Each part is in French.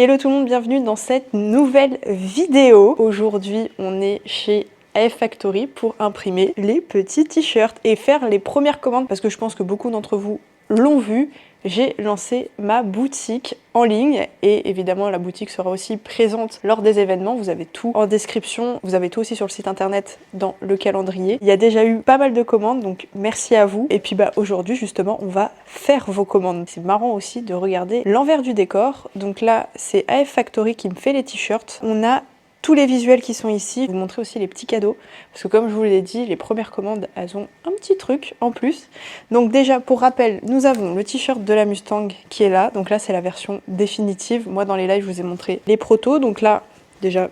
Hello tout le monde, bienvenue dans cette nouvelle vidéo. Aujourd'hui, on est chez AF Factory pour imprimer les petits t-shirts et faire les premières commandes parce que je pense que beaucoup d'entre vous l'ont vu. J'ai lancé ma boutique en ligne et évidemment la boutique sera aussi présente lors des événements. Vous avez tout en description, vous avez tout aussi sur le site internet dans le calendrier. Il y a déjà eu pas mal de commandes donc merci à vous. Et puis aujourd'hui justement on va faire vos commandes. C'est marrant aussi de regarder l'envers du décor. Donc là c'est AF Factory qui me fait les t-shirts. On a tous les visuels qui sont ici, je vais vous montrer aussi les petits cadeaux, parce que comme je vous l'ai dit, les premières commandes, elles ont un petit truc en plus. Donc déjà, pour rappel, nous avons le t-shirt de la Mustang qui est là, donc là c'est la version définitive. Moi dans les lives, je vous ai montré les protos, donc là, déjà,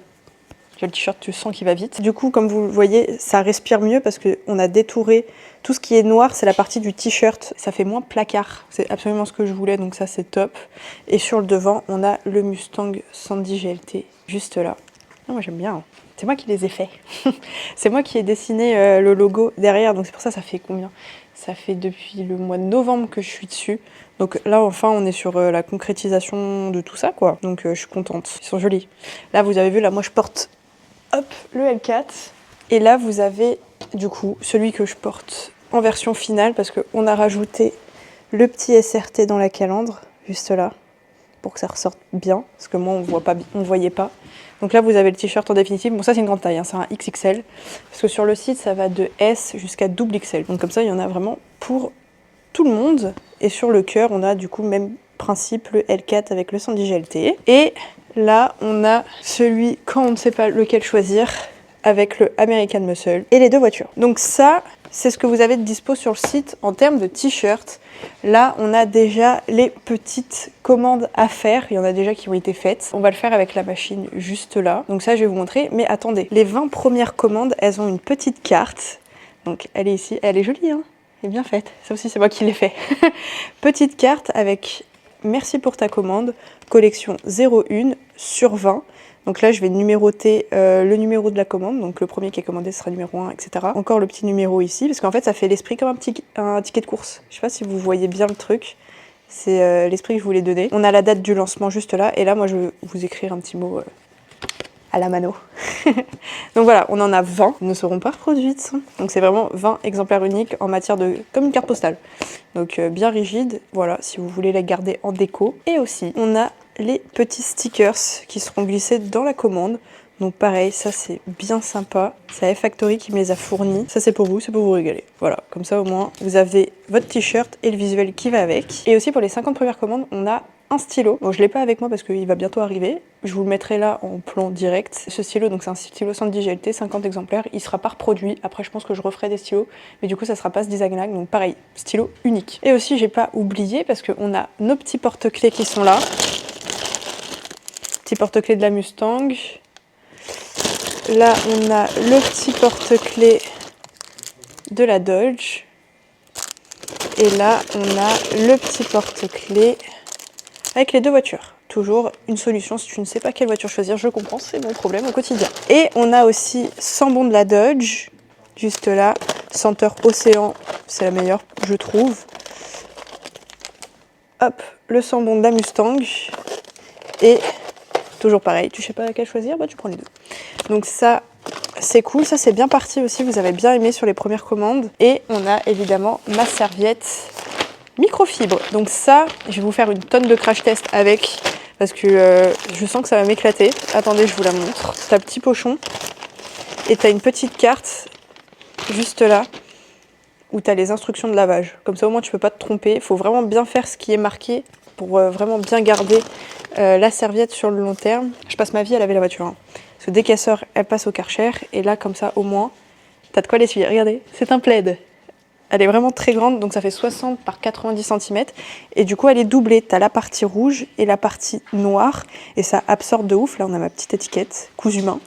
le t-shirt, tu sens qu'il va vite. Du coup, comme vous le voyez, ça respire mieux parce qu'on a détouré tout ce qui est noir, c'est la partie du t-shirt, ça fait moins placard. C'est absolument ce que je voulais, donc ça c'est top. Et sur le devant, on a le Mustang Sandy GLT, juste là. Ah, moi j'aime bien, hein. C'est moi qui les ai faits. C'est moi qui ai dessiné le logo derrière, donc c'est pour ça ça fait combien? Ça fait depuis le mois de novembre que je suis dessus. Donc là enfin on est sur la concrétisation de tout ça quoi. Donc je suis contente, ils sont jolis. Là vous avez vu, là moi je porte hop le L4. Et là vous avez du coup celui que je porte en version finale parce qu'on a rajouté le petit SRT dans la calandre, juste là, pour que ça ressorte bien, parce que moi on voyait pas. Donc là vous avez le t-shirt en définitive, bon ça c'est une grande taille, hein, c'est un XXL, parce que sur le site ça va de S jusqu'à double XL, donc comme ça il y en a vraiment pour tout le monde. Et sur le cœur on a du coup même principe le L4 avec le Sandy GLT. Et là on a celui quand on ne sait pas lequel choisir, avec le American Muscle et les deux voitures. Donc ça, c'est ce que vous avez de dispo sur le site en termes de t-shirts. Là, on a déjà les petites commandes à faire. Il y en a déjà qui ont été faites. On va le faire avec la machine juste là. Donc ça, je vais vous montrer. Mais attendez, les 20 premières commandes, elles ont une petite carte. Donc elle est ici. Elle est jolie, hein? Elle est bien faite. Ça aussi, c'est moi qui l'ai fait. Petite carte avec « Merci pour ta commande, collection 01/20 ». Donc là, je vais numéroter le numéro de la commande. Donc le premier qui est commandé sera numéro 1, etc. Encore le petit numéro ici, parce qu'en fait, ça fait l'esprit comme un ticket de course. Je sais pas si vous voyez bien le truc. C'est l'esprit que je voulais donner. On a la date du lancement juste là. Et là, moi, je vais vous écrire un petit mot à la mano. Donc voilà, on en a 20. Ils ne seront pas reproduites. Donc c'est vraiment 20 exemplaires uniques en matière de... comme une carte postale. Donc bien rigide. Voilà, si vous voulez la garder en déco. Et aussi, on a les petits stickers qui seront glissés dans la commande. Donc pareil, ça c'est bien sympa. C'est AF Factory qui me les a fournis. Ça c'est pour vous régaler. Voilà, comme ça au moins vous avez votre t-shirt et le visuel qui va avec. Et aussi pour les 50 premières commandes, on a un stylo. Bon, je l'ai pas avec moi parce qu'il va bientôt arriver. Je vous le mettrai là en plan direct. Ce stylo, donc c'est un stylo Sandy GLT, 50 exemplaires. Il sera pas reproduit. Après, je pense que je referai des stylos. Mais du coup, ça sera pas ce design-là. Donc pareil, stylo unique. Et aussi, j'ai pas oublié parce qu'on a nos petits porte-clés qui sont là. Petit porte-clés de la Mustang. Là, on a le petit porte-clés de la Dodge. Et là, on a le petit porte-clés avec les deux voitures. Toujours une solution si tu ne sais pas quelle voiture choisir, je comprends, c'est mon problème au quotidien. Et on a aussi Sambon de la Dodge, juste là. Senteur Océan, c'est la meilleure, je trouve. Hop, le Sambon de la Mustang. Et toujours pareil, tu sais pas laquelle choisir, bah tu prends les deux. Donc ça, c'est cool, ça c'est bien parti aussi, vous avez bien aimé sur les premières commandes. Et on a évidemment ma serviette microfibre. Donc ça, je vais vous faire une tonne de crash test avec, parce que je sens que ça va m'éclater. Attendez, je vous la montre. T'as un petit pochon et t'as une petite carte juste là où t'as les instructions de lavage. Comme ça au moins tu peux pas te tromper. Il faut vraiment bien faire ce qui est marqué pour vraiment bien garder la serviette sur le long terme. Je passe ma vie à laver la voiture, hein. Parce que dès qu'elle sort, elle passe au Karcher. Et là, comme ça, au moins, t'as de quoi l'essuyer. Regardez, c'est un plaid. Elle est vraiment très grande, donc ça fait 60 par 90 cm. Et du coup, elle est doublée. Tu as la partie rouge et la partie noire. Et ça absorbe de ouf. Là, on a ma petite étiquette, cousu main.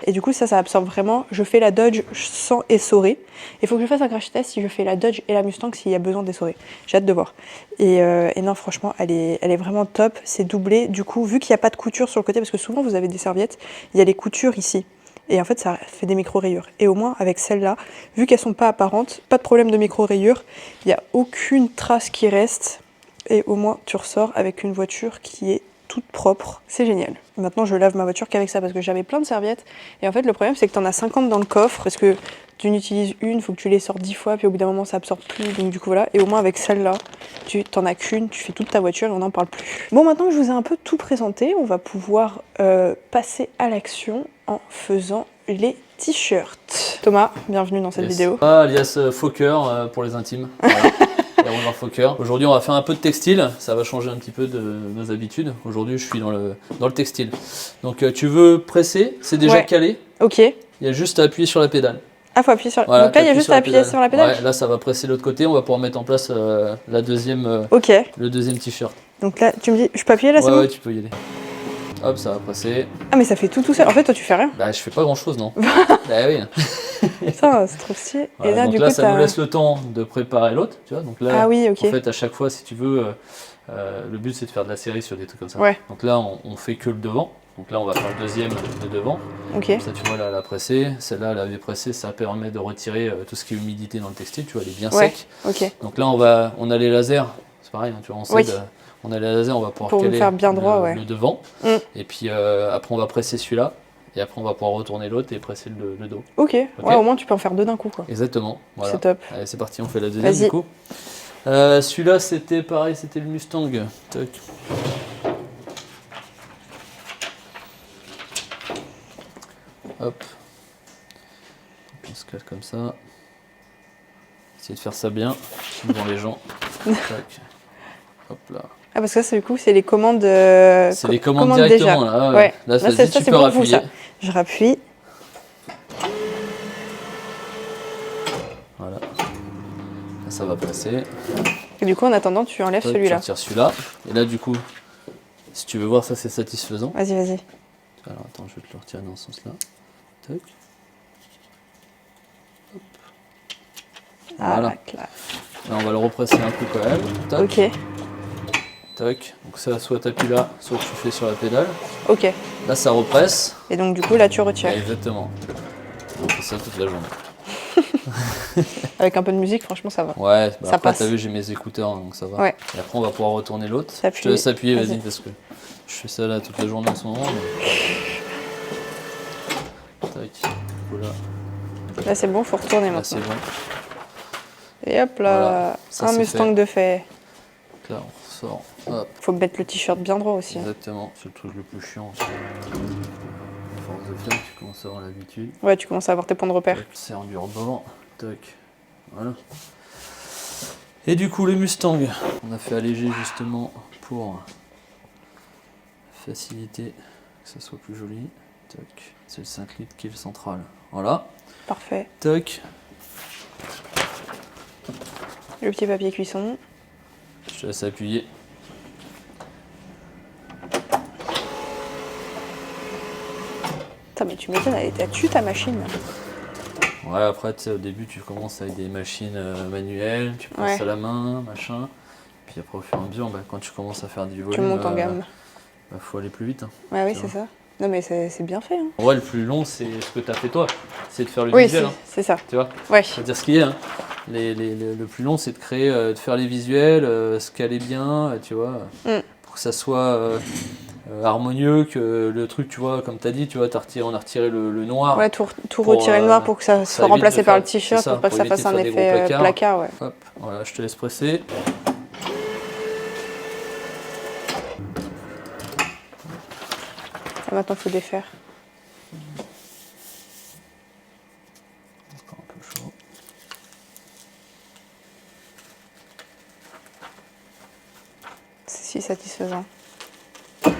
Et du coup, ça absorbe vraiment. Je fais la Dodge sans essorer. Il faut que je fasse un crash test si je fais la Dodge et la Mustang s'il y a besoin d'essorer. J'ai hâte de voir. Et non, franchement, elle est vraiment top. C'est doublé. Du coup, vu qu'il n'y a pas de couture sur le côté, parce que souvent, vous avez des serviettes, il y a les coutures ici. Et en fait, ça fait des micro-rayures. Et au moins, avec celle-là, vu qu'elles sont pas apparentes, pas de problème de micro-rayures, il n'y a aucune trace qui reste. Et au moins, tu ressors avec une voiture qui est toute propre. C'est génial. Maintenant, je lave ma voiture qu'avec ça parce que j'avais plein de serviettes. Et en fait, le problème, c'est que t'en as 50 dans le coffre parce que tu n'utilises une, faut que tu les sortes 10 fois, puis au bout d'un moment, ça absorbe plus. Donc du coup, voilà. Et au moins, avec celle-là, tu t'en as qu'une, tu fais toute ta voiture et on n'en parle plus. Bon, maintenant que je vous ai un peu tout présenté, on va pouvoir passer à l'action en faisant les t-shirts. Thomas, bienvenue dans cette vidéo. Alias Fokker pour les intimes. Voilà. Fokker. Aujourd'hui, on va faire un peu de textile. Ça va changer un petit peu de nos habitudes. Aujourd'hui, je suis dans le textile. Donc, tu veux presser, c'est déjà calé. Ok. Il y a juste à appuyer sur la pédale. Ah, faut appuyer sur la... Voilà, donc là, il y a juste à appuyer sur la pédale. Ouais, là, ça va presser l'autre côté. On va pouvoir mettre en place la deuxième, le deuxième t-shirt. Donc là, tu me dis, je peux appuyer là, c'est bon ? Ouais, tu peux y aller. Hop, ça va presser. Ah, mais ça fait tout seul. En fait, toi, tu fais rien. Bah, je fais pas grand chose, non. Bah oui. Putain, c'est trop stylé. Voilà, et là, donc du là, coup, ça nous laisse le temps de préparer l'autre, tu vois. Donc là, ah oui, ok. en fait, à chaque fois, si tu veux, le but c'est de faire de la série sur des trucs comme ça. Ouais. Donc là, on fait que le devant. Donc là, on va faire le deuxième de devant. Ok. Comme ça, tu vois, là, elle a pressé. Celle-là, elle avait pressé. Ça permet de retirer tout ce qui est humidité dans le textile. Tu vois, elle est bien sec. Ok. Donc là, on a les lasers. C'est pareil, hein, tu vois, on a les lasers. On va pouvoir caler faire bien droit, le devant. Et puis après, on va presser celui-là. Et après, on va pouvoir retourner l'autre et presser le dos. Ok. Ouais, au moins, tu peux en faire deux d'un coup, quoi. Exactement. Voilà. C'est top. Allez, c'est parti. On fait la deuxième du coup. Celui-là, c'était pareil. C'était le Mustang. Tac. Hop, on se cale comme ça. Essayez de faire ça bien devant les gens. Tac. Hop là. Ah, parce que ça, du coup, c'est les commandes. C'est les commandes directement déjà. là. Ouais. Là, ça, tu peux rappuyer. Je rappuie. Voilà. Là, ça va passer. Et du coup, en attendant, tu enlèves celui-là. Tu retires celui-là. Et là, du coup, si tu veux voir ça, c'est satisfaisant. Vas-y. Alors, attends, je vais te le retirer dans ce sens-là. Tac. Hop. Voilà. Là, on va le represser un coup quand même. Tac. Ok. Tac. Donc ça, soit tu appuies là, soit tu fais sur la pédale. Ok. Là, ça represse. Et donc, du coup, là, tu retires. Ouais, exactement. On fait ça toute la journée. Avec un peu de musique, franchement, ça va. Ouais, bah ça après, passe. t'as vu, j'ai mes écouteurs, donc ça va. Ouais. Et après, on va pouvoir retourner l'autre. Je te laisse appuyer, vas-y, parce que je fais ça là toute la journée en ce moment. Mais... Tac. Voilà. Là, c'est bon, faut retourner Là, maintenant. c'est bon. Et hop là, voilà. Ça, un Mustang de fait. Là, on ressort. Hop. Faut mettre le t-shirt bien droit aussi. Exactement, c'est le truc le plus chiant. À force de faire, tu commences à avoir l'habitude. Ouais, tu commences à avoir tes points de repère. C'est en du rebord. Tac. Voilà. Et du coup, le Mustang, on a fait alléger justement pour faciliter que ça soit plus joli. Tac. C'est le 5 litres qui est le central. Voilà. Parfait. Tac. Le petit papier cuisson. Je te laisse appuyer. Putain, mais tu m'étonnes, elle tue ta machine. Ouais, après, tu sais, au début, tu commences avec des machines manuelles, tu passes à la main, machin. Puis après, au fur et à mesure, quand tu commences à faire du volume, tu montes en gamme. Faut aller plus vite. Hein, ouais, oui, c'est ça. Non, mais c'est bien fait. Hein. En vrai, le plus long, c'est ce que tu as fait toi. C'est de faire le oui, visuel. c'est ça. Tu vois, ouais. C'est-à-dire ce qui est. Hein. Le plus long, c'est de créer, de faire les visuels, ce qu'elle est bien, tu vois, pour que ça soit harmonieux, que le truc, tu vois, comme tu as dit, tu vois, on a retiré le noir. Ouais, tout retirer le noir pour que ça soit remplacé par le t-shirt, pour pas que ça fasse un effet placard. Ouais. Hop, voilà, je te laisse presser. Maintenant, il faut défaire. Encore un peu chaud. C'est si satisfaisant. Tu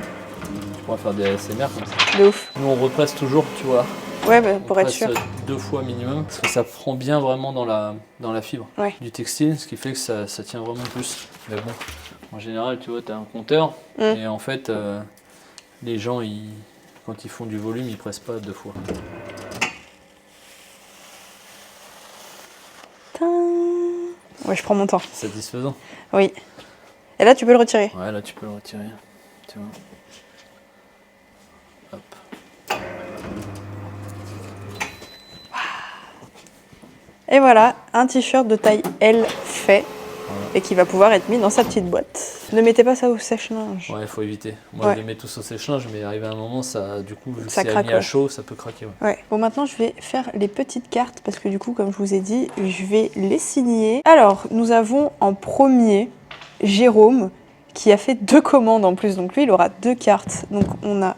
pourras faire des ASMR comme ça. De ouf. Nous, on represse toujours, tu vois. Ouais, pour être sûr. 2 fois minimum, parce que ça prend bien vraiment dans la fibre du textile, ce qui fait que ça tient vraiment plus. Mais bon, en général, tu vois, tu as un compteur, et en fait, les gens, quand ils font du volume, ils pressent pas 2 fois. Ouais, je prends mon temps. Satisfaisant. Oui. Et là, tu peux le retirer. Ouais, là, tu peux le retirer. Tu vois. Hop. Et voilà, un t-shirt de taille L fait. et qui va pouvoir être mis dans sa petite boîte. Ne mettez pas ça au sèche-linge. Ouais, il faut éviter. Moi, je les mets tous au sèche-linge, mais arrivé à un moment, ça, du coup, vu que ça c'est craque, mis à chaud, ça peut craquer. Ouais. Bon, maintenant, je vais faire les petites cartes parce que du coup, comme je vous ai dit, je vais les signer. Alors, nous avons en premier Jérôme qui a fait 2 commandes en plus. Donc lui, il aura 2 cartes. Donc on a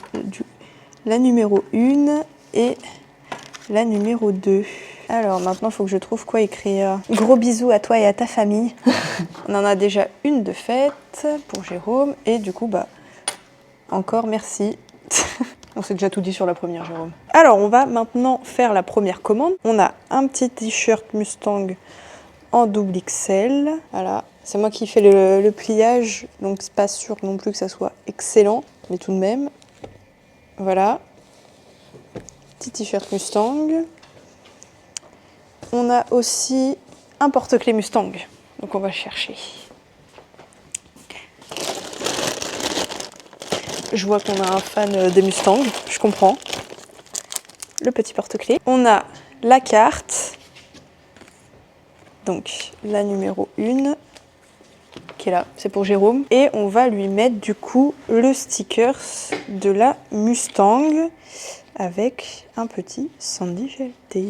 la numéro 1 et la numéro 2. Alors maintenant, il faut que je trouve quoi écrire. Gros bisous à toi et à ta famille. On en a déjà une de faite pour Jérôme. Et du coup, bah, encore merci. On s'est déjà tout dit sur la première, Jérôme. Alors, on va maintenant faire la première commande. On a un petit t-shirt Mustang en double XL. Voilà. C'est moi qui fais le pliage, donc c'est pas sûr non plus que ça soit excellent, mais tout de même. Voilà. Petit t-shirt Mustang. On a aussi un porte-clés Mustang, donc on va le chercher. Je vois qu'on a un fan des Mustangs, je comprends. Le petit porte-clés. On a la carte, donc la numéro 1. Qui est là, c'est pour Jérôme. Et on va lui mettre du coup le stickers de la Mustang avec un petit Sandy GLT.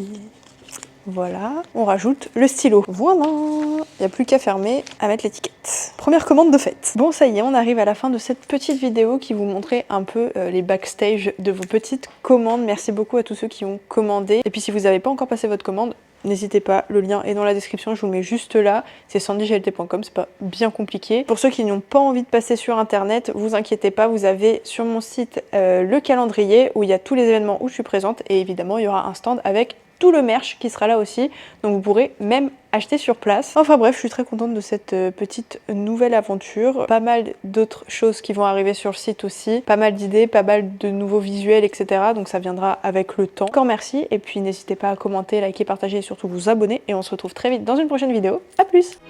Voilà, on rajoute le stylo. Voilà, il n'y a plus qu'à fermer, à mettre l'étiquette. Première commande de faite. Bon, ça y est, on arrive à la fin de cette petite vidéo qui vous montrait un peu les backstage de vos petites commandes. Merci beaucoup à tous ceux qui ont commandé. Et puis si vous n'avez pas encore passé votre commande, n'hésitez pas, le lien est dans la description, je vous le mets juste là. C'est sandyglt.com, c'est pas bien compliqué. Pour ceux qui n'ont pas envie de passer sur internet, vous inquiétez pas, vous avez sur mon site le calendrier où il y a tous les événements où je suis présente. Et évidemment, il y aura un stand avec tout le merch qui sera là aussi, donc vous pourrez même acheter sur place. Enfin bref, je suis très contente de cette petite nouvelle aventure. Pas mal d'autres choses qui vont arriver sur le site aussi, pas mal d'idées, pas mal de nouveaux visuels, etc. Donc ça viendra avec le temps. Encore merci, et puis n'hésitez pas à commenter, liker, partager et surtout vous abonner. Et on se retrouve très vite dans une prochaine vidéo. À plus!